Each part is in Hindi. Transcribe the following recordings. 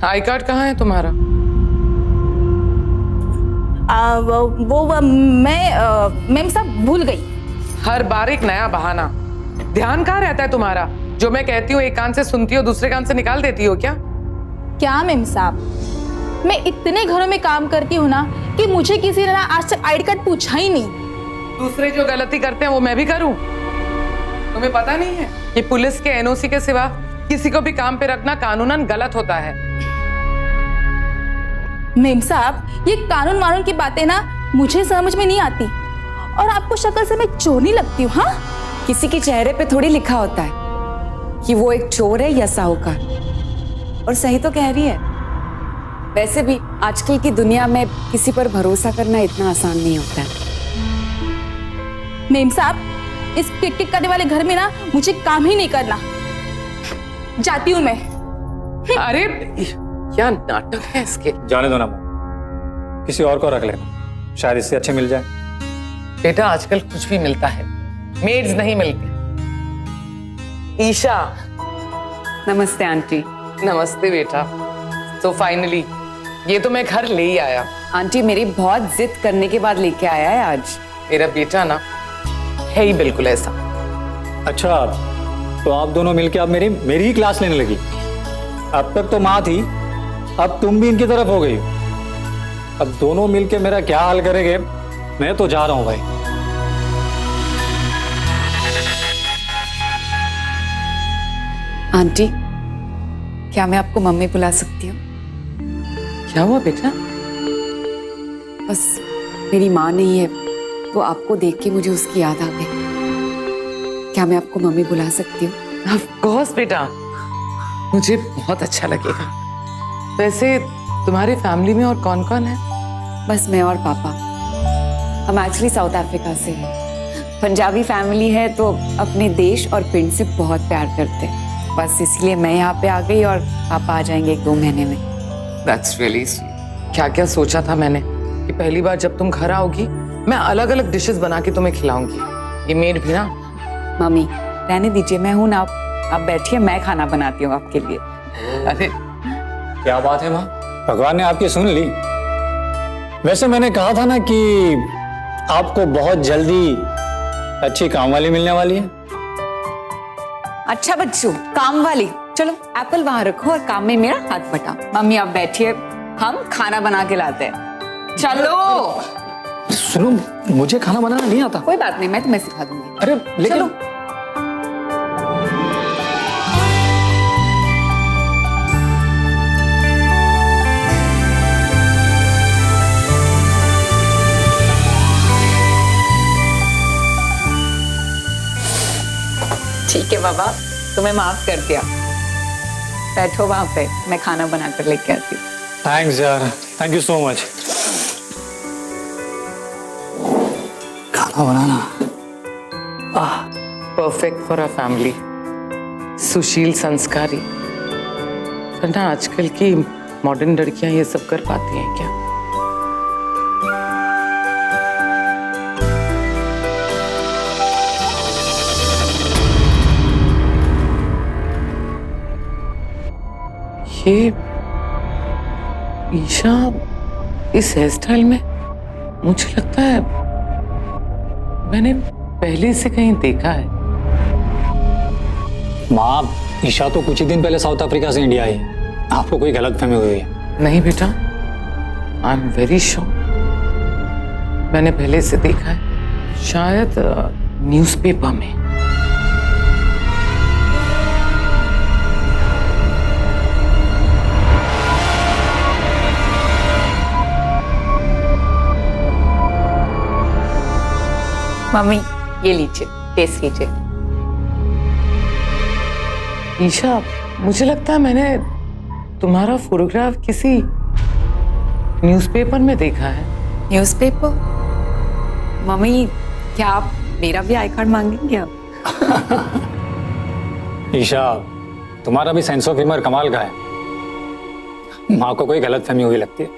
आई कार्ड कहाँ है तुम्हारा? मैम साहब भूल गई। हर बार एक नया बहाना। ध्यान कहाँ रहता है तुम्हारा? जो मैं कहती हूँ एक कान से सुनती हो, दूसरे कान से निकाल देती हो क्या? क्या मैम साहब, मैं इतने घरों में काम करती हूँ ना कि मुझे किसी ने ना आज तक आई कार्ड पूछा ही नहीं। दूसरे जो गलती करते हैं वो मैं भी करूं? तुम्हें पता नहीं है कि पुलिस के एनओसी के सिवा किसी को भी काम पे रखना कानूनन गलत होता है। मैम साहब, ये कानून वानून की बातें ना मुझे समझ में नहीं आती। और आपको शक्ल से मैं चोर नहीं लगती हूँ? हाँ, किसी के चेहरे पे थोड़ी लिखा होता है कि वो एक चोर है या साहूकार। और सही तो कह रही है। वैसे भी आजकल की दुनिया में किसी पर भरोसा करना इतना आसान नहीं होता है। मैम साहब, इस किट किट करने वाले घर में ना मुझे काम ही नहीं करना। जाती हूँ मैं। अरे क्या नाटक है इसके। जाने दो ना, किसी और को रख लेना, शायद इससे अच्छे मिल जाए। बेटा आजकल कुछ भी मिलता है, मेड्स नहीं मिलती। ईशा। नमस्ते आंटी। नमस्ते बेटा। तो फाइनली ये तो मैं घर ले ही आया। आंटी मेरी बहुत जिद करने के बाद लेके आया है आज। मेरा बेटा ना है ही बिल्कुल ऐसा। अच्छा, तो आप दोनों मिलके अब मेरी ही क्लास लेने लगी। अब तक तो माँ थी, अब तुम भी इनकी तरफ हो गई। अब दोनों मिलके मेरा क्या हाल करेंगे। मैं तो जा रहा हूं भाई। आंटी, क्या मैं आपको मम्मी बुला सकती हूँ? क्या हुआ बेटा? बस मेरी माँ नहीं है, तो आपको देख के मुझे उसकी याद आ गई। क्या मैं आपको मम्मी बुला सकती हूँ? ऑफ कोर्स बेटा, मुझे बहुत अच्छा लगेगा। वैसे तुम्हारी फैमिली में और कौन कौन है? बस मैं और पापा। हम एक्चुअली साउथ अफ्रीका से हैं। पंजाबी फैमिली है तो अपने देश और पिंड से बहुत प्यार करते हैं। बस इसलिए मैं यहाँ पे आ गई और पापा आ जाएंगे 1-2 महीने में। That's really sweet। क्या क्या सोचा था मैंने कि पहली बार जब तुम घर आओगी मैं अलग अलग डिशेस बना के तुम्हें खिलाऊंगी। ये मेड भी ना। मम्मी रहने दीजिए, मैं हूं ना, आप बैठिए, मैं खाना बनाती हूँ आपके लिए। अरे क्या बात है माँ, भगवान ने आपकी सुन ली। वैसे मैंने कहा था ना कि आपको बहुत जल्दी अच्छी काम वाली मिलने वाली है। अच्छा बच्चों, काम वाली, चलो एप्पल वहां रखो और काम में मेरा हाथ बटाओ। मम्मी आप बैठिए, हम खाना बना के लाते हैं। चलो। सुनो, मुझे खाना बनाना नहीं आता। कोई बात नहीं, मैं तुम्हें सिखा दूंगी। अरे लेकिन चलो। ठीक है बाबा, तुम्हें माफ कर दिया। बैठो वहां पे, मैं खाना बनाकर लेके आती हूँ। थैंक्स यार, थैंक यू सो मच। खाना बनाना परफेक्ट फॉर अ फैमिली। सुशील, संस्कारी। वरना आजकल की मॉडर्न लड़कियां ये सब कर पाती हैं क्या? ये ईशा इस हेयर स्टाइल में, मुझे लगता है मैंने पहले से कहीं देखा है। माँ, ईशा तो कुछ ही दिन पहले साउथ अफ्रीका से इंडिया आई है। आपको कोई गलतफहमी हुई है। नहीं बेटा, आई एम वेरी श्योर मैंने पहले से देखा है, शायद न्यूज़पेपर में। मम्मी ये लीजिए, टेस्ट कीजिए। ईशा, मुझे लगता है मैंने तुम्हारा फोटोग्राफ किसी न्यूज़पेपर में देखा है। न्यूज़पेपर? मम्मी क्या आप मेरा भी आई कार्ड मांगेंगे अब? ईशा, तुम्हारा भी सेंस ऑफ ह्यूमर कमाल का है। माँ को कोई गलतफहमी हुई लगती है।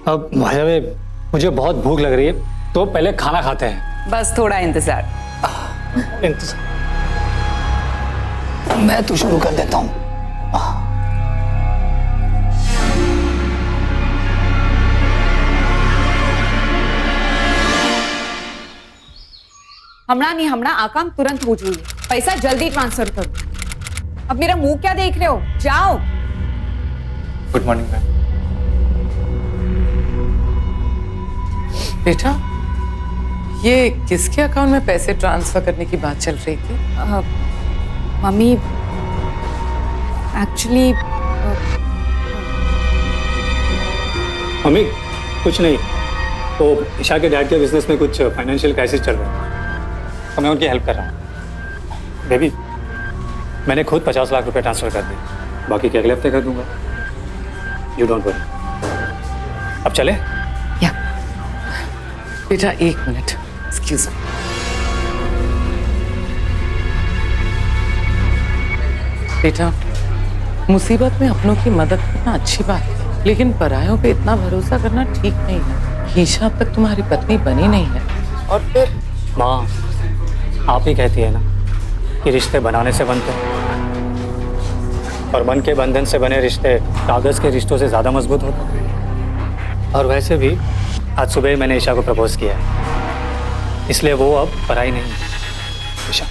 अब भाई मुझे बहुत भूख लग रही है, तो पहले खाना खाते हैं। बस थोड़ा इंतजार। मैं तो शुरू कर देता हूँ। हमारा नहीं हमारा आ काम तुरंत हो जाइए, पैसा जल्दी ट्रांसफर करो। अब मेरा मुंह क्या देख रहे हो, जाओ। Good morning ma'am. बेटा, ये किसके अकाउंट में पैसे ट्रांसफर करने की बात चल रही थी? मम्मी एक्चुअली मम्मी कुछ नहीं, तो ईशा के डैड के बिजनेस में कुछ फाइनेंशियल क्राइसिस चल रहा है, तो मैं उनकी हेल्प कर रहा हूँ। बेबी, मैंने खुद 50 लाख रुपए ट्रांसफर कर दिए, बाकी के अगले हफ्ते कर दूंगा। You don't worry. अब चले? या बेटा, एक मिनट, एक्सक्यूज मी। बेटा, मुसीबत में अपनों की मदद करना अच्छी बात है, लेकिन परायों पे इतना भरोसा करना ठीक नहीं है। ईशा अब तक तुम्हारी पत्नी बनी नहीं है, और फिर माँ, आप ही कहती है ना कि रिश्ते बनाने से बनते हैं, और मन के बंधन से बने रिश्ते कागज के रिश्तों से ज्यादा मजबूत होते हैं। और वैसे भी आज सुबह ही मैंने ईशा को प्रपोज किया है, इसलिए वो अब पराई नहीं है। ईशा,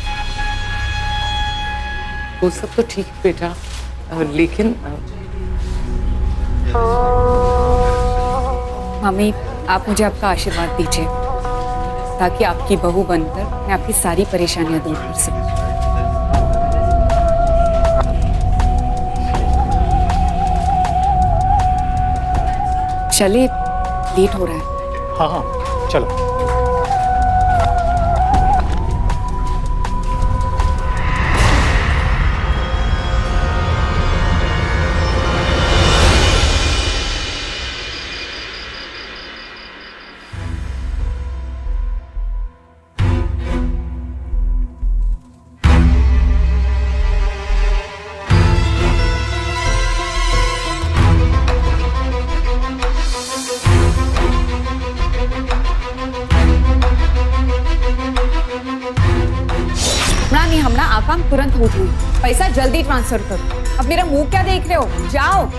वो सब तो ठीक है बेटा, लेकिन मम्मी, आप मुझे आपका आशीर्वाद दीजिए ताकि आपकी बहू बनकर मैं आपकी सारी परेशानियां दूर कर सकूं। चलिए, लेट हो रहा है। हाँ हाँ चलो। हमारा आ काम तुरंत हो जाइए, पैसा जल्दी ट्रांसफर करो। अब मेरा मुंह क्या देख रहे हो, जाओ।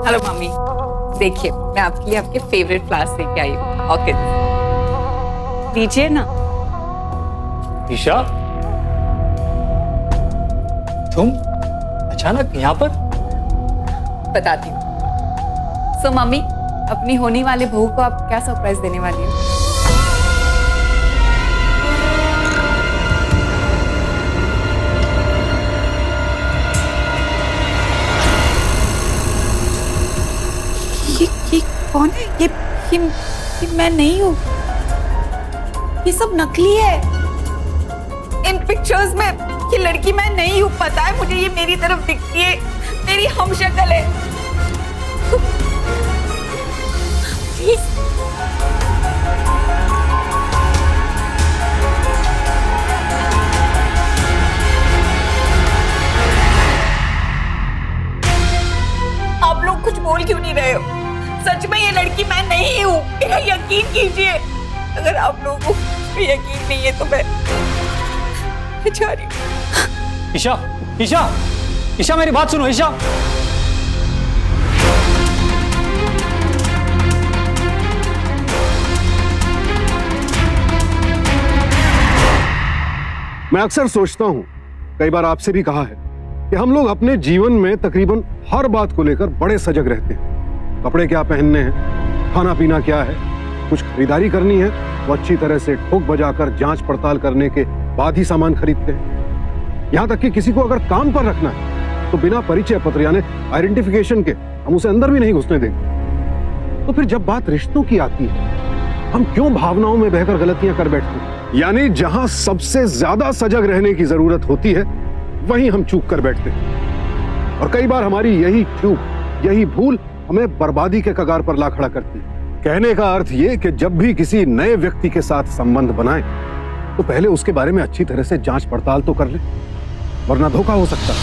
हेलो मम्मी, देखिए मैं आपके लिए आपके फेवरेट फ्लावर्स लेके आई हूँ, ऑर्किड। लीजिए ना। ईशा, तुम अचानक यहाँ पर? बताती हूँ। सो मम्मी, अपनी होने वाले बहू को आप क्या सरप्राइज देने वाली हो? ये कौन है? ये मैं नहीं हूँ। ये सब नकली है। इन पिक्चर्स में ये लड़की मैं नहीं हूँ, पता है मुझे। ये मेरी तरफ दिखती है, मेरी हमशक्ल है। प्लीज आप लोग कुछ बोल क्यों नहीं रहे हो? सच में ये लड़की मैं नहीं हूँ, मेरा यकीन कीजिए। अगर आप लोगों को यकीन नहीं है तो मैं जा रही हूँ। ईशा, ईशा, ईशा मेरी बात सुनो। ईशा, मैं अक्सर सोचता हूं, कई बार आपसे भी कहा है कि हम लोग अपने जीवन में तकरीबन हर बात को लेकर बड़े सजग रहते हैं। कपड़े क्या पहनने हैं, खाना पीना क्या है, कुछ खरीदारी करनी है तो अच्छी तरह से ठोक बजाकर जांच पड़ताल करने के बाद ही सामान खरीदते हैं। यहां तक कि किसी को अगर काम पर रखना है तो बिना परिचय पत्र यानी आइडेंटिफिकेशन के हम उसे अंदर भी नहीं घुसने देंगे। तो फिर जब बात रिश्तों की आती है, हम क्यों भावनाओं में बहकर गलतियां कर बैठते हैं? यानी जहां सबसे ज्यादा सजग रहने की जरूरत होती है वहीं हम चूक कर बैठते हैं। और कई बार हमारी यही चूक, यही भूल हमें बर्बादी के कगार पर ला खड़ा करती है। कहने का अर्थ ये कि जब भी किसी नए व्यक्ति के साथ संबंध बनाए तो पहले उसके बारे में अच्छी तरह से जांच पड़ताल तो कर ले, वरना धोखा हो सकता है।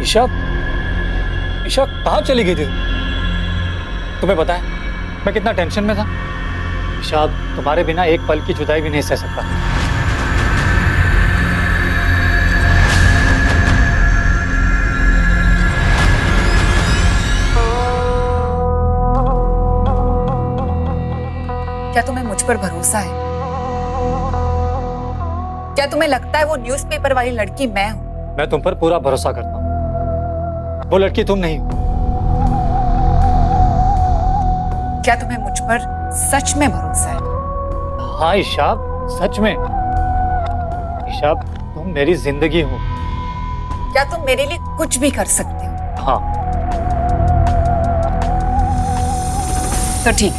ईशा, ईशा कहाँ चली गई थी? तुम्हें पता है मैं कितना टेंशन में था। ईशा, तुम्हारे बिना एक पल की जुदाई भी नहीं सह सकता। क्या तुम्हें मुझ पर भरोसा है? क्या तुम्हें लगता है वो न्यूज़पेपर वाली लड़की मैं हूं? मैं तुम पर पूरा भरोसा करता हूँ। वो लड़की तुम नहीं हो। क्या तुम्हें मुझ पर सच में भरोसा है? हाँ ईशा, सच में। ईशा, तुम मेरी जिंदगी हो। क्या तुम मेरे लिए कुछ भी कर सकते हो? हाँ। तो ठीक,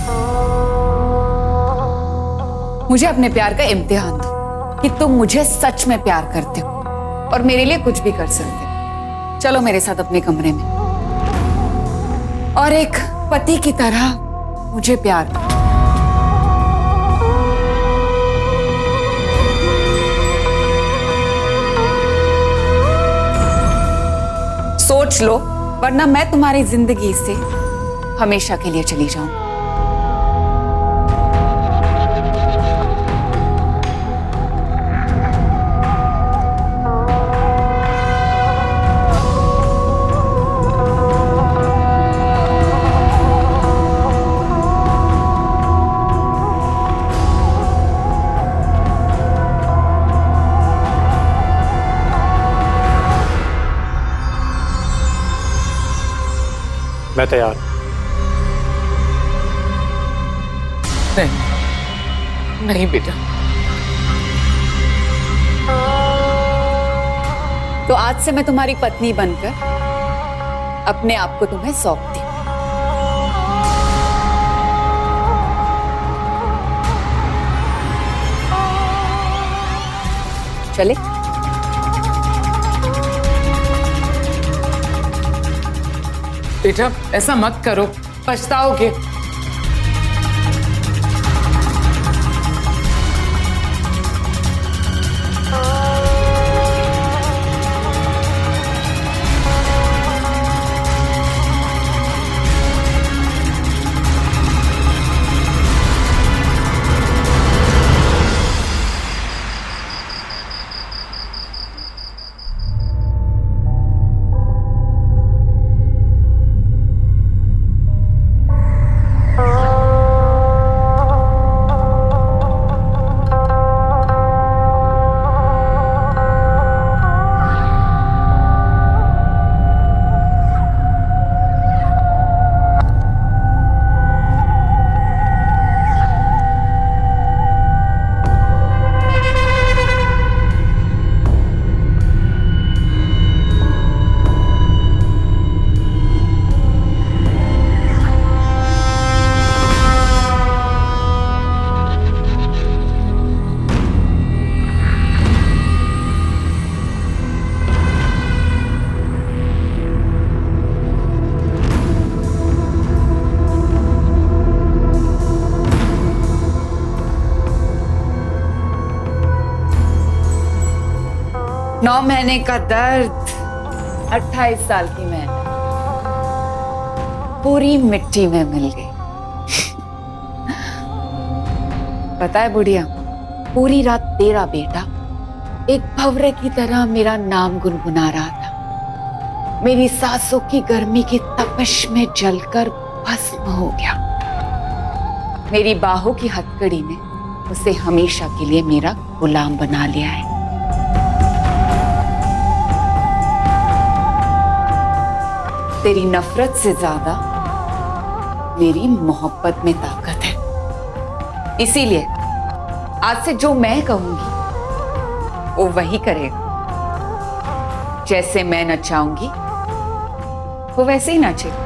मुझे अपने प्यार का इम्तिहान दो कि तुम मुझे सच में प्यार करते हो और मेरे लिए कुछ भी कर सकते हो। चलो मेरे साथ अपने कमरे में और एक पति की तरह मुझे प्यार करो। सोच लो, वरना मैं तुम्हारी जिंदगी से हमेशा के लिए चली जाऊं। मैं तैयार हूं। नहीं, नहीं बेटा। तो आज से मैं तुम्हारी पत्नी बनकर अपने आप को तुम्हें सौंपती हूं। चले? बेटा ऐसा मत करो, पछताओगे। नौ महीने का दर्द, 28 साल की मैं पूरी मिट्टी में मिल गई। पता है बुढ़िया, पूरी रात तेरा बेटा एक भंवरे की तरह मेरा नाम गुनगुना रहा था। मेरी सांसों की गर्मी की तपिश में जलकर भस्म हो गया। मेरी बाहों की हथकड़ी ने उसे हमेशा के लिए मेरा गुलाम बना लिया है। तेरी नफरत से ज्यादा मेरी मोहब्बत में ताकत है। इसीलिए आज से जो मैं कहूंगी वो वही करेगा। जैसे मैं नचाऊंगी वो वैसे ही नाचेगा।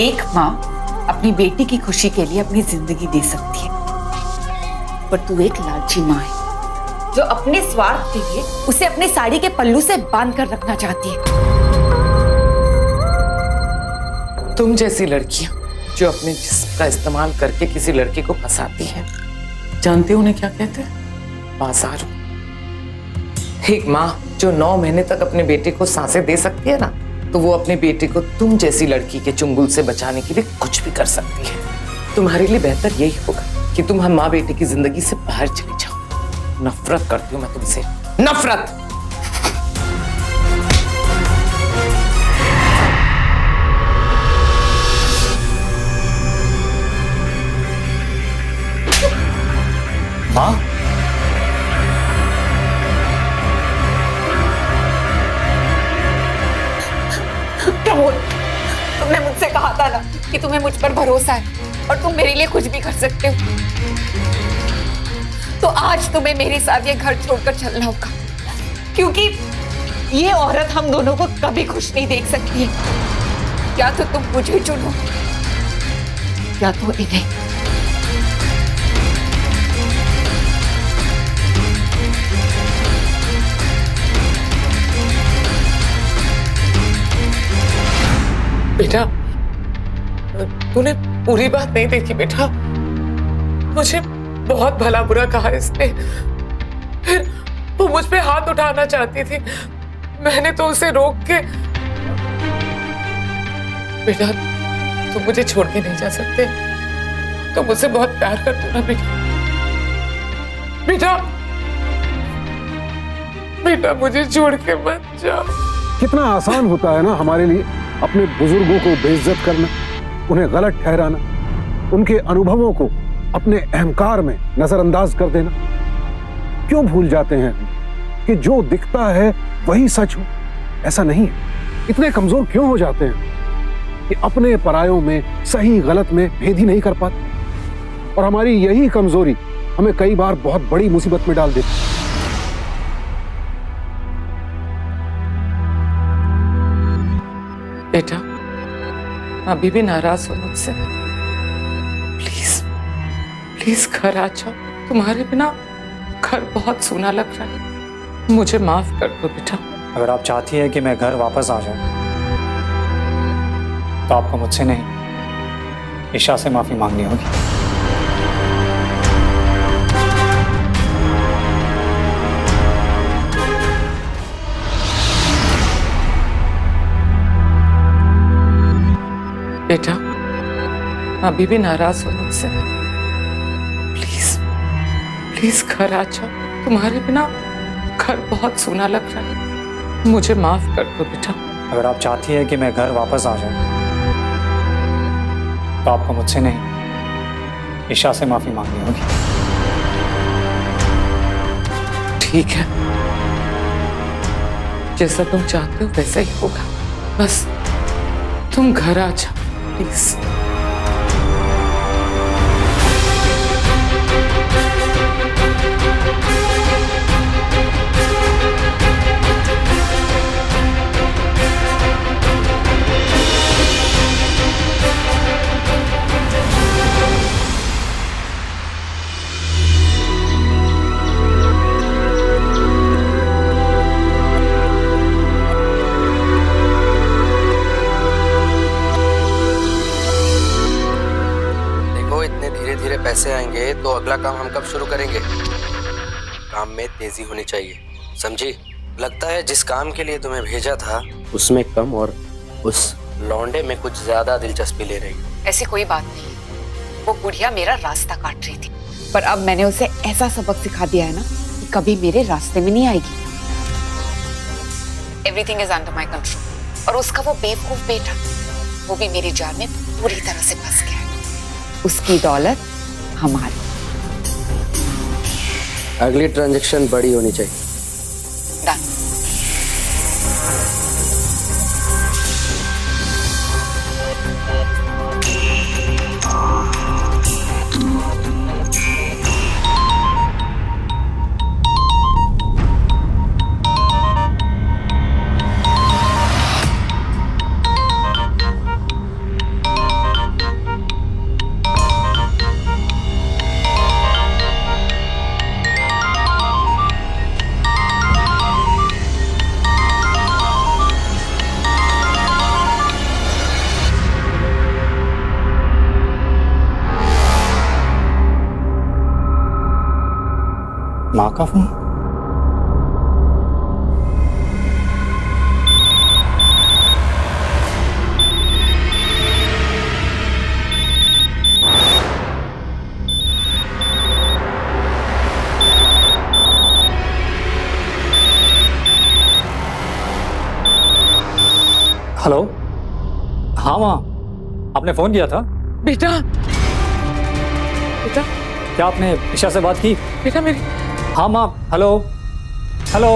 एक माँ अपनी बेटी की खुशी के लिए अपनी जिंदगी दे सकती है, पर तू एक लालची माँ है जो अपने स्वार्थ के लिए उसे अपने साड़ी के पल्लू से बांध कर रखना चाहती है। तुम जैसी लड़कियां जो अपने जिस्म का इस्तेमाल करके किसी लड़के को फंसाती हैं, जानते हो उन्हें क्या कहते हैं? बाजारू। एक माँ जो 9 महीने तक अपने बेटे को सांसें दे सकती है ना, तो वो अपने बेटे को तुम जैसी लड़की के चुंगल से बचाने के लिए कुछ भी कर सकती है। तुम्हारे लिए बेहतर यही होगा कि तुम हम माँ बेटे की जिंदगी से बाहर चली जाओ। नफरत करती हूँ मैं तुमसे, नफरत। माँ, प्रमोद, तुमने मुझसे कहा था ना कि तुम्हें मुझ पर भरोसा है और तुम मेरे लिए कुछ भी कर सकते हो। तो आज तुम्हें मेरे साथ ये घर छोड़कर चलना होगा, क्योंकि ये औरत हम दोनों को कभी खुश नहीं देख सकती है। या तो तुम मुझे चुनो या तो इन्हें। बेटा, तूने पूरी बात नहीं देखी बेटा। मुझे बहुत भला बुरा कहा इसने, फिर वो मुझ पे हाथ उठाना चाहती थी, मैंने तो उसे रोक के। बेटा, तुम मुझे छोड़ के नहीं जा सकते, तुम मुझसे बहुत प्यार करते हो ना बेटा। बेटा, बेटा मुझे छोड़ के मत जाओ। कितना आसान होता है ना हमारे लिए अपने बुजुर्गों को बेइज्जत करना, उन्हें गलत ठहराना, उनके अनुभवों को अपने अहंकार में नजरअंदाज कर देना। क्यों भूल जाते हैं कि जो दिखता है वही सच हो? ऐसा नहीं है। इतने कमजोर क्यों हो जाते हैं कि अपने परायों में सही गलत में भेद ही नहीं कर पाते? और हमारी यही कमजोरी हमें कई बार बहुत बड़ी मुसीबत में डाल देती है। बेटा, अभी भी नाराज हो मुझसे? प्लीज प्लीज घर आ जाओ, तुम्हारे बिना घर बहुत सूना लग रहा है, मुझे माफ कर दो बेटा। अगर आप चाहती है कि मैं घर वापस आ जाऊं, तो आपको मुझसे नहीं, ईशा से माफी मांगनी होगी। बेटा, अभी भी नाराज हो मुझसे? प्लीज प्लीज घर आ जाओ, तुम्हारे बिना घर बहुत सूना लग रहा है, मुझे माफ कर दो बेटा। अगर आप चाहती है कि मैं घर वापस आ जाऊं, तो आपको मुझसे नहीं, ईशा से माफी मांगनी होगी। ठीक है, जैसा तुम चाहते हो वैसा ही होगा, बस तुम घर आ जाओ प्लीज। पैसे आएंगे तो अगला काम हम कब शुरू करेंगे? काम में तेजी होनी चाहिए, समझी? लगता है जिस काम के लिए तुम्हें भेजा था उसमें कम और उस लौंडे में कुछ ज्यादा दिलचस्पी ले रही। ऐसी कोई बात नहीं, वो बुढ़िया मेरा रास्ता काट रही थी, पर अब मैंने उसे ऐसा सबक सिखा दिया है ना कि कभी मेरे रास्ते में नहीं आएगी। Everything is under my control. और उसका वो बेवकूफ बेटा, वो भी मेरी जाल में पूरी तरह से फंस गया है। उसकी दौलत हमारी। अगली ट्रांजैक्शन बड़ी होनी चाहिए। डन। माँ का फोन? हेलो, हाँ माँ, आपने फोन किया था? बेटा, बेटा, क्या आपने ईशा से बात की? बेटा मेरी। हाँ माँ, hello hello.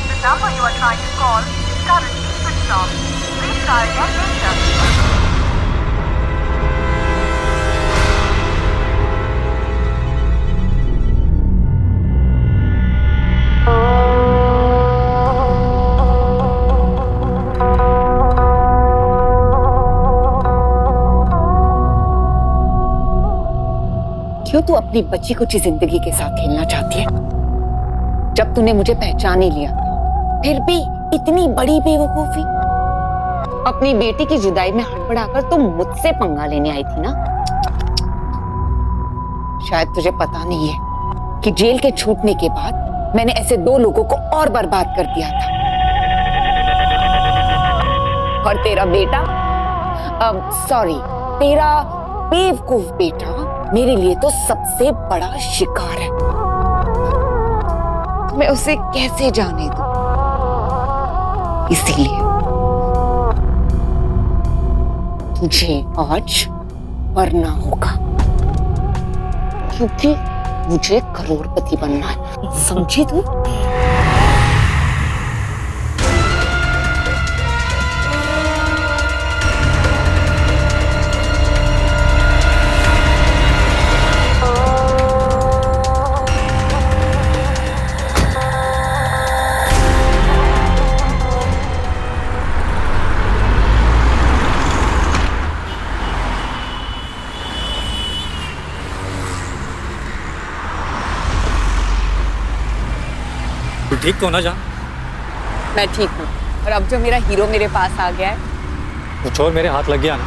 The number you are trying to call is currently switched off. Please try again later. क्यों तू अपनी बच्ची कुछ जिंदगी के साथ खेलना चाहती है? जब तूने मुझे पहचान ही लिया फिर भी इतनी बड़ी बेवकूफी। अपनी बेटी की जुदाई में हड़बड़ाकर तुम मुझसे पंगा लेने आई थी ना। शायद तुझे पता नहीं है कि जेल के छूटने के बाद मैंने ऐसे 2 लोगों को और बर्बाद कर दिया था। और तेरा बेटा, सॉरी, तेरा बेवकूफ बेटा मेरे लिए तो सबसे बड़ा शिकार है। मैं उसे कैसे जाने दूं? इसीलिए तुझे आज मरना होगा, क्योंकि मुझे करोड़पति बनना है, समझी तू? ठीक तो ना जान? मैं ठीक हूँ, और अब जो मेरा हीरो मेरे पास आ गया है, वो चोर मेरे हाथ लग गया ना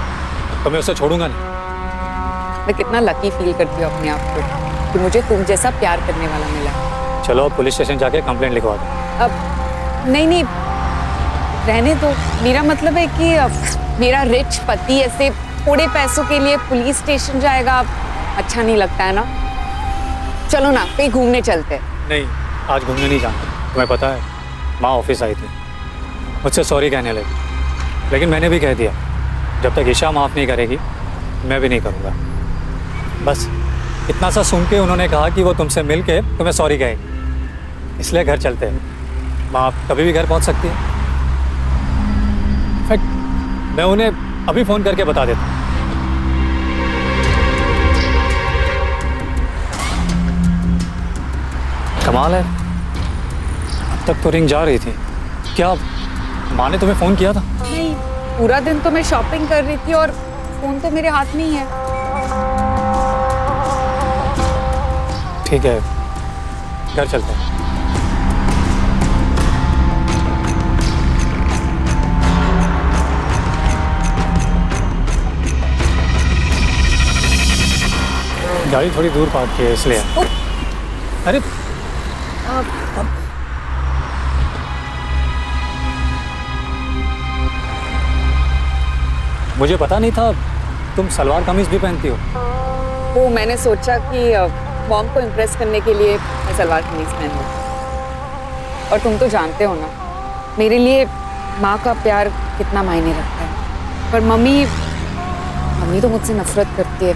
तो मैं उसे छोड़ूंगा नहीं। मैं कितना लकी फील करती हूँ अपने आप को कि मुझे तुम जैसा प्यार करने वाला मिला। चलो अब पुलिस स्टेशन जाके कंप्लेंट लिखवा दो। अब नहीं, रहने दो। मेरा मतलब है कि अब मेरा रिच पति ऐसे थोड़े पैसों के लिए पुलिस स्टेशन जाएगा, अच्छा नहीं लगता है ना। चलो ना कहीं घूमने चलते हैं। नहीं, आज घूमने नहीं जाना। तुम्हें पता है, माँ ऑफिस आई थी, मुझसे सॉरी कहने लगी, लेकिन मैंने भी कह दिया जब तक ईशा माफ़ नहीं करेगी मैं भी नहीं करूँगा। बस इतना सा सुन के उन्होंने कहा कि वो तुमसे मिल के तुम्हें सॉरी कहेगी, इसलिए घर चलते हैं। माँ कभी भी घर पहुँच सकती है। इनफैक्ट मैं उन्हें अभी फ़ोन करके बता देता हूँ। कमाल है, अब तक तो रिंग जा रही थी। क्या माँ ने तुम्हें फ़ोन किया था? नहीं, पूरा दिन तो मैं शॉपिंग कर रही थी और फोन तो मेरे हाथ में ही है। ठीक है, घर चलते हैं। गाड़ी थोड़ी दूर पार्क की है इसलिए। अरे मुझे पता नहीं था तुम सलवार कमीज भी पहनती हो। वो मैंने सोचा कि मॉम को इम्प्रेस करने के लिए मैं सलवार कमीज पहनूं। और तुम तो जानते हो ना मेरे लिए माँ का प्यार कितना मायने रखता है। पर मम्मी तो मुझसे नफरत करती है।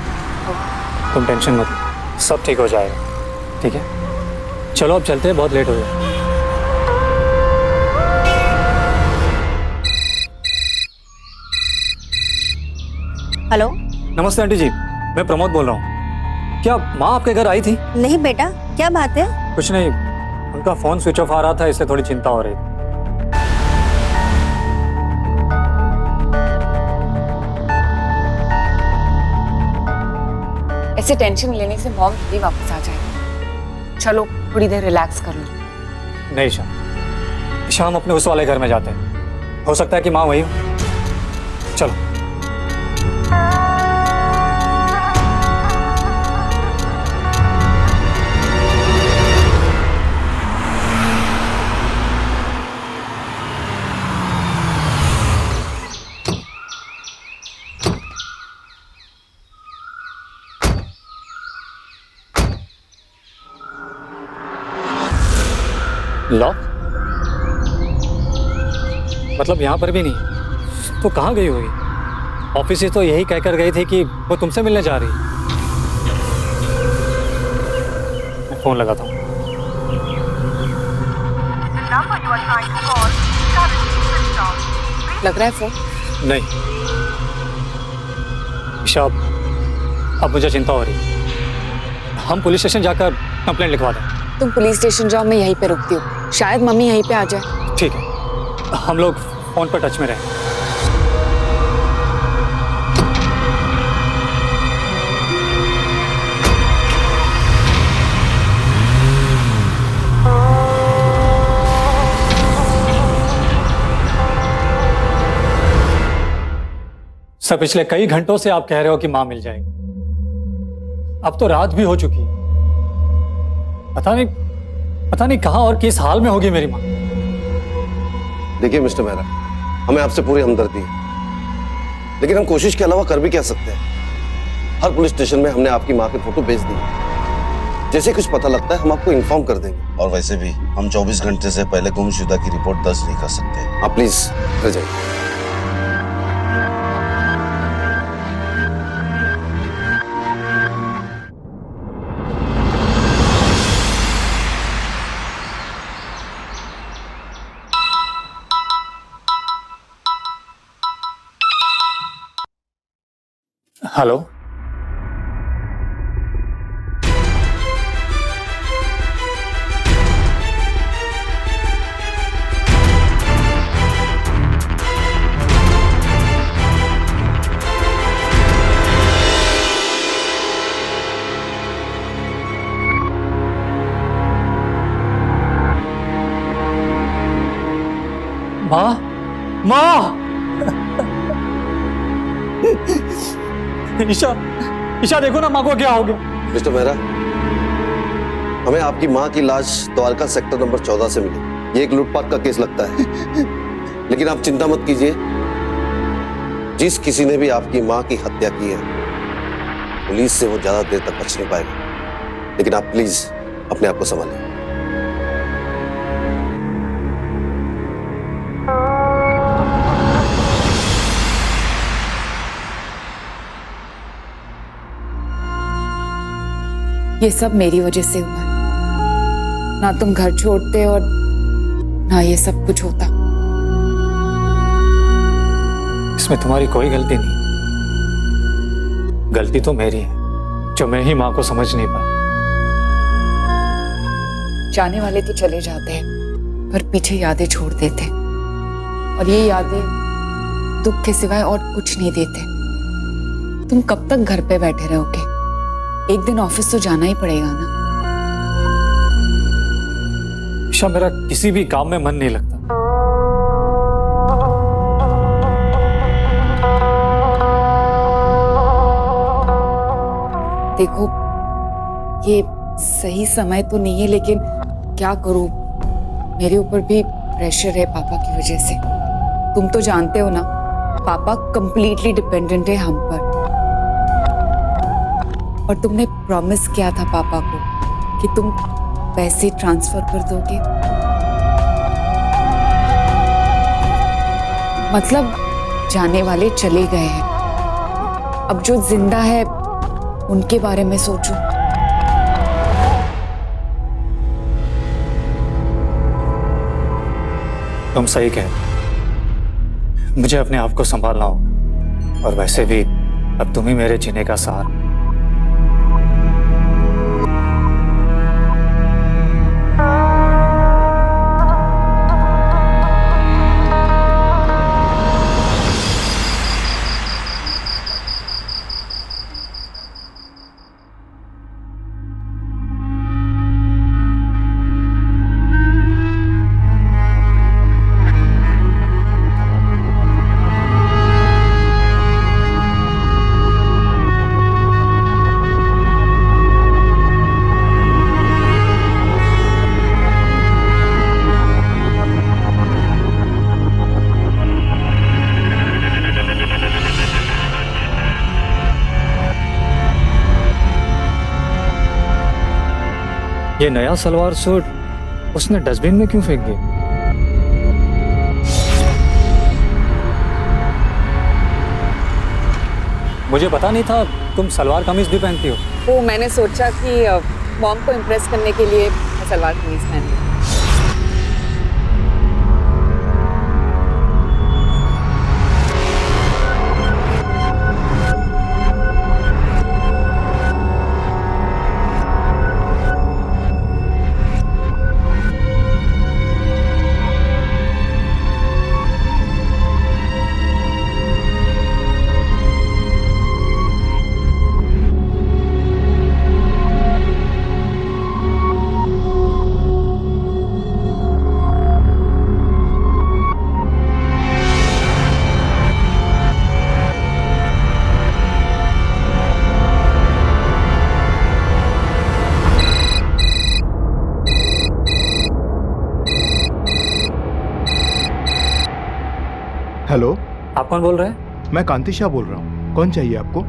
तुम टेंशन मत लो, सब ठीक हो जाएगा। ठीक है, चलो अब चलते हैं, बहुत लेट हो गया। हेलो, नमस्ते आंटी जी, मैं प्रमोद बोल रहा हूँ। क्या माँ आपके घर आई थी? नहीं बेटा, क्या बात है? कुछ नहीं, उनका फोन स्विच ऑफ आ रहा था इसलिए थोड़ी चिंता हो रही थी। ऐसे टेंशन लेने से मॉम भी वापस आ जाएगी। चलो थोड़ी देर रिलैक्स कर लो। नहीं शाम अपने उस वाले घर में जाते हैं, हो सकता है कि माँ वही हो। चलो। लॉक? मतलब यहाँ पर भी नहीं? तो कहाँ गई हुई? ऑफिस से तो यही कहकर गई थी कि वो तुमसे मिलने जा रही। मैं फोन लगाता हूँ। The number you are trying to call is currently switched off. Please लग रहा है फोन। नहीं ईशा, अब मुझे चिंता हो रही। हम पुलिस स्टेशन जाकर कंप्लेंट लिखवा दें। तुम पुलिस स्टेशन जाओ, मैं यहीं पे रुकती हूँ, शायद मम्मी यहीं पे आ जाए। ठीक है, हम लोग फोन पर टच में रहें। सर, पिछले कई घंटों से आप कह रहे हो कि मां मिल जाएगी। अब तो रात भी हो चुकी है। पता नहीं कहां और किस हाल में होगी मेरी मां। देखिए मिस्टर मेहरा, हमें आपसे पूरी हमदर्दी है, लेकिन हम कोशिश के अलावा कर भी क्या सकते हैं। हर पुलिस स्टेशन में हमने आपकी मां की फोटो भेज दी है। जैसे कुछ पता लगता है हम आपको इन्फॉर्म कर देंगे। और वैसे भी हम 24 घंटे से पहले गुमशुदा की रिपोर्ट दर्ज नहीं कर सकते। आप प्लीज घर जाइए। हेलो, माँ, माँ। ईशा देखो ना, माँ को क्या हो गया। मिस्टर मेहरा, हमें आपकी मां की लाश द्वारका सेक्टर नंबर 14 से मिली। ये एक लूटपाट का केस लगता है, लेकिन आप चिंता मत कीजिए। जिस किसी ने भी आपकी मां की हत्या की है, पुलिस से वो ज्यादा देर तक बच नहीं पाएगा। लेकिन आप प्लीज अपने आप को संभालिए। ये सब मेरी वजह से हुआ है। ना तुम घर छोड़ते और ना ये सब कुछ होता। इसमें तुम्हारी कोई गलती नहीं। गलती तो मेरी है, जो मैं ही मां को समझ नहीं पाया। जाने वाले तो चले जाते हैं, पर पीछे यादें छोड़ देते, और ये यादें दुख के सिवाय और कुछ नहीं देते। तुम कब तक घर पे बैठे रहोगे? एक दिन ऑफिस तो जाना ही पड़ेगा ना। ईशा, मेरा किसी भी काम में मन नहीं लगता। देखो, ये सही समय तो नहीं है, लेकिन क्या करूं, मेरे ऊपर भी प्रेशर है पापा की वजह से। तुम तो जानते हो ना, पापा कंप्लीटली डिपेंडेंट है हम पर। और तुमने प्रॉमिस किया था पापा को कि तुम पैसे ट्रांसफर कर दोगे। मतलब जाने वाले चले गए हैं, अब जो जिंदा है उनके बारे में सोचो। तुम सही कह रहे हो। मुझे अपने आप को संभालना होगा, और वैसे भी अब तुम ही मेरे जीने का सहारा। ये नया सलवार सूट उसने डस्टबिन में क्यों फेंक दी? मुझे पता नहीं था तुम सलवार कमीज भी पहनती हो। वो मैंने सोचा कि मॉम को इम्प्रेस करने के लिए मैं सलवार कमीज पहन लूं। हेलो, आप कौन बोल रहे हैं? मैं कांति शाह बोल रहा हूँ। कौन चाहिए आपको?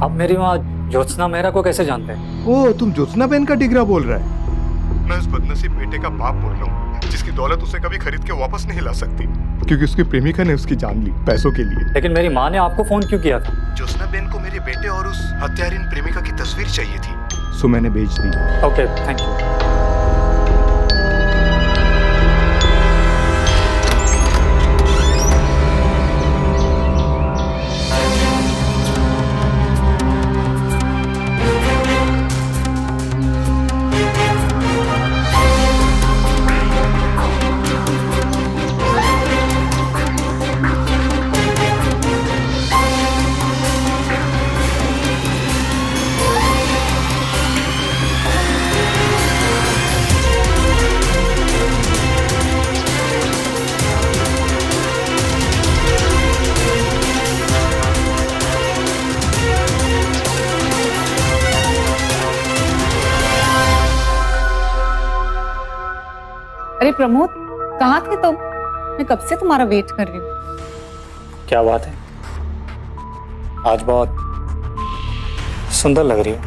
आप मेरी माँ ज्योत्सना मेहरा को कैसे जानते हैं? ओह, तुम ज्योत्सना बहन का डिगरा बोल रहा है। मैं उस बदनसीब बेटे का बाप बोल रहा हूँ जिसकी दौलत उसे कभी खरीद के वापस नहीं ला सकती क्योंकि उसकी प्रेमिका ने उसकी जान ली पैसों के लिए। लेकिन मेरी माँ ने आपको फोन क्यों किया था? ज्योत्सना बहन को मेरे बेटे और उस हत्यारीन प्रेमिका की तस्वीर चाहिए थी, सो मैंने भेज दी। Okay, thank you. अरे प्रमोद, कहाँ थे तुम? मैं कब से तुम्हारा वेट कर रही हूँ। क्या बात है, आज बहुत सुंदर लग रही हो।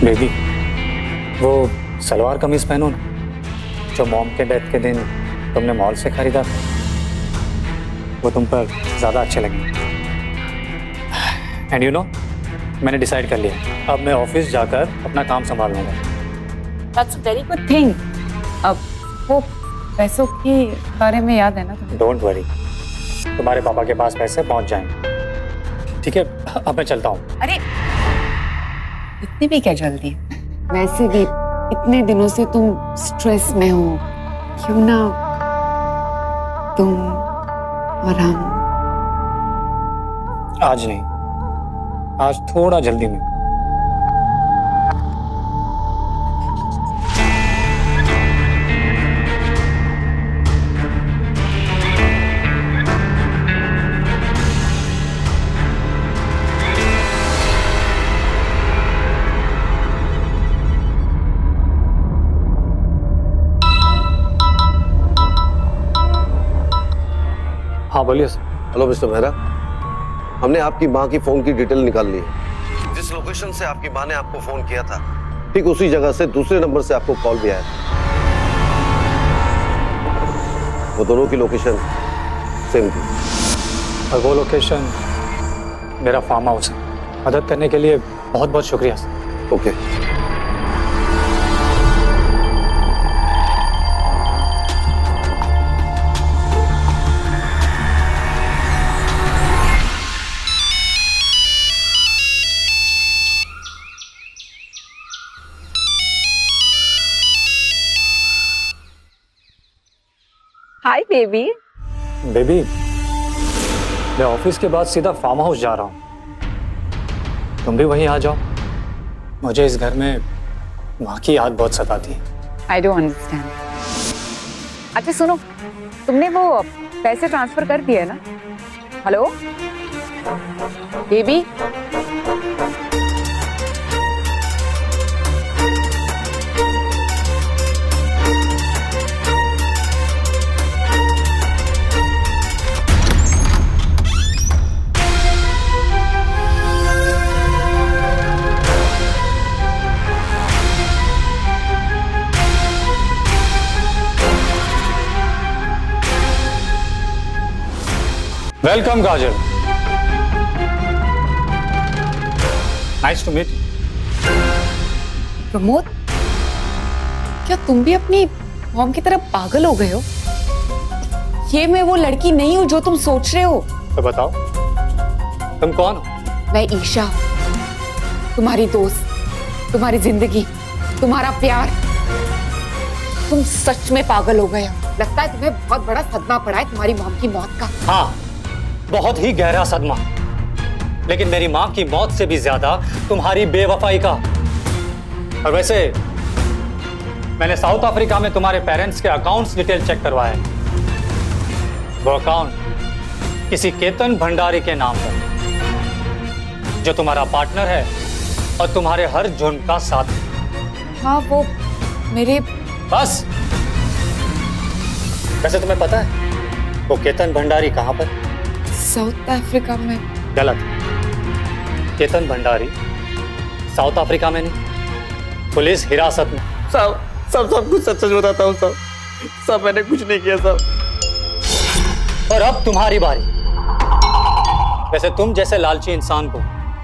बेबी, वो सलवार कमीज पहनो ना जो मॉम के डेथ के दिन तुमने मॉल से खरीदा था। वो तुम पर ज़्यादा अच्छे लगे। एंड यू नो, मैंने डिसाइड कर लिया, अब मैं ऑफिस जाकर अपना काम संभाल लूँगा। That's a very good thing. अब वो पैसों के बारे में याद है ना तुम्हें? डोंट वरी, तुम्हारे पापा के पास पैसे पहुँच जाएंगे। ठीक है, अब मैं चलता हूँ। अरे इतनी भी क्या जल्दी? वैसे भी इतने दिनों से तुम स्ट्रेस में हो, क्यों ना तुम और हम? आज नहीं, आज थोड़ा जल्दी में। हाँ बोलिए सर। हेलो मिस्टर मेहरा, हमने आपकी माँ की फोन की डिटेल निकाल ली है। जिस लोकेशन से आपकी माँ ने आपको फोन किया था, ठीक उसी जगह से दूसरे नंबर से आपको कॉल भी आया था। वो दोनों की लोकेशन सेम थी। और वो लोकेशन मेरा फार्म हाउस है। मदद करने के लिए बहुत बहुत शुक्रिया sir. Okay. Hi baby. Baby, मैं ऑफिस के बाद सीधा फार्म हाउस जा रहा हूँ। तुम भी वहीं आ जाओ। मुझे इस घर में माँ की याद बहुत सताती है। I don't understand. अच्छा सुनो, तुमने वो पैसे ट्रांसफर कर दिए ना? Hello baby. Welcome Kajal, nice to meet you. Pramod, क्या तुम भी अपनी मॉम की तरह पागल हो गए हो? ये मैं वो लड़की नहीं हूं जो तुम सोच रहे हो। तो बताओ तुम कौन हो? मैं ईशा, तुम्हारी दोस्त, तुम्हारी जिंदगी, तुम्हारा प्यार। तुम सच में पागल हो गए हो। लगता है तुम्हें बहुत बड़ा सदमा पड़ा है तुम्हारी मॉम की मौत का। हाँ, बहुत ही गहरा सदमा, लेकिन मेरी माँ की मौत से भी ज्यादा तुम्हारी बेवफाई का। और वैसे मैंने साउथ अफ्रीका में तुम्हारे पेरेंट्स के अकाउंट्स डिटेल चेक करवाए। वो अकाउंट किसी केतन भंडारी के नाम पर, जो तुम्हारा पार्टनर है और तुम्हारे हर जुर्म का साथ है। हाँ, वो मेरे। बस। वैसे तुम्हें पता है वो केतन भंडारी कहां पर? साउथ अफ्रीका में। गलत। केतन भंडारी साउथ अफ्रीका में नहीं, पुलिस हिरासत में। सब कुछ सच बताता हूँ सब मैंने कुछ नहीं किया सब। और अब तुम्हारी बारी। वैसे तुम जैसे लालची इंसान को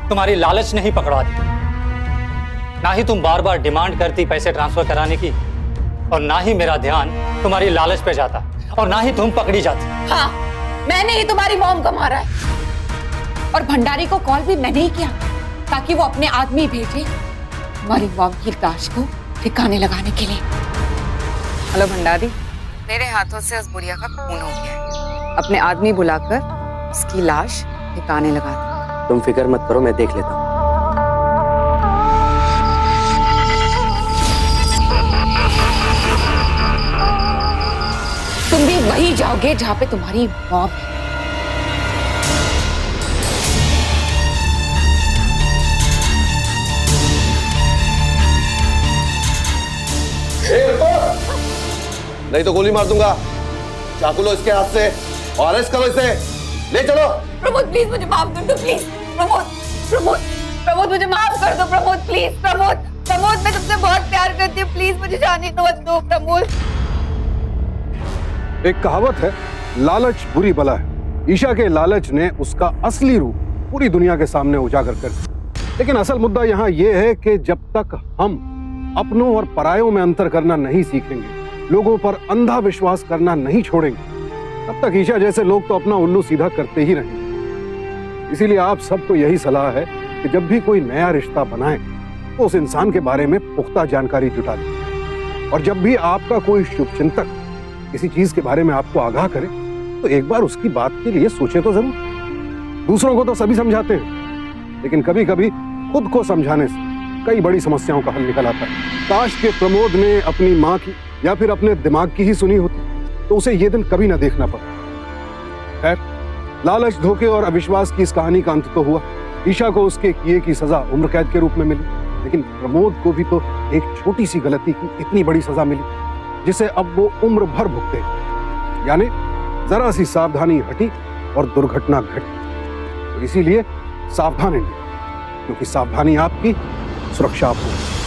तुम्हारी लालच नहीं पकड़ा दी, ना ही तुम बार बार डिमांड करती पैसे ट्रांसफर कराने की, और ना ही मेरा ध्यान तुम्हारी लालच पे जाता, और ना ही तुम पकड़ी जाती। हाँ, मैंने ही तुम्हारी मॉम को मारा है, और भंडारी को कॉल भी मैंने ही किया ताकि वो अपने आदमी भेजे हमारी मॉम की लाश को ठिकाने लगाने के लिए। हेलो भंडारी, मेरे हाथों से उस बुढ़िया का खून हो गया है। अपने आदमी बुलाकर उसकी लाश ठिकाने लगा दो। तुम फिक्र मत करो, मैं देख लेता हूँ। तुम भी वही जाओगे जहां पे तुम्हारी मॉम है। नहीं तो गोली मार दूंगा। चाकू लो इसके हाथ से और अरेस्ट करो इसे। ले चलो। प्रमोद प्लीज मुझे माफ कर दो, प्लीज। प्रमोद मुझे माफ कर दो। प्रमोद प्लीज। प्रमोद मैं तुमसे बहुत प्यार करती हूँ, प्लीज मुझे जाने दो प्रमोद। एक कहावत है, लालच बुरी बला है। ईशा के लालच ने उसका असली रूप पूरी दुनिया के सामने उजागर कर दिया। लेकिन असल मुद्दा यहाँ यह है कि जब तक हम अपनों और परायों में अंतर करना नहीं सीखेंगे, लोगों पर अंधा विश्वास करना नहीं छोड़ेंगे, तब तक ईशा जैसे लोग तो अपना उल्लू सीधा करते ही रहेंगे। इसीलिए आप सबको यही सलाह है कि जब भी कोई नया रिश्ता बनाए तो उस इंसान के बारे में पुख्ता जानकारी जुटा लें, और जब भी आपका कोई शुभचिंतक किसी चीज के बारे में आपको आगाह करे तो एक बार उसकी बात के लिए सोचें तो जरूर। दूसरों को तो सभी समझाते हैं, लेकिन कभी कभी खुद को समझाने से कई बड़ी समस्याओं का हल निकल आता है। काश के प्रमोद ने अपनी माँ की या फिर अपने दिमाग की ही सुनी होती तो उसे ये दिन कभी ना देखना पड़ा। खैर, लालच, धोखे और अविश्वास की इस कहानी का अंत तो हुआ। ईशा को उसके किए की सजा उम्र कैद के रूप में मिली, लेकिन प्रमोद को भी तो एक छोटी सी गलती की इतनी बड़ी सजा मिली जिसे अब वो उम्र भर भुगते। यानी जरा सी सावधानी हटी और दुर्घटना घटी। तो इसीलिए सावधान रहें, क्योंकि सावधानी आपकी सुरक्षा आपको।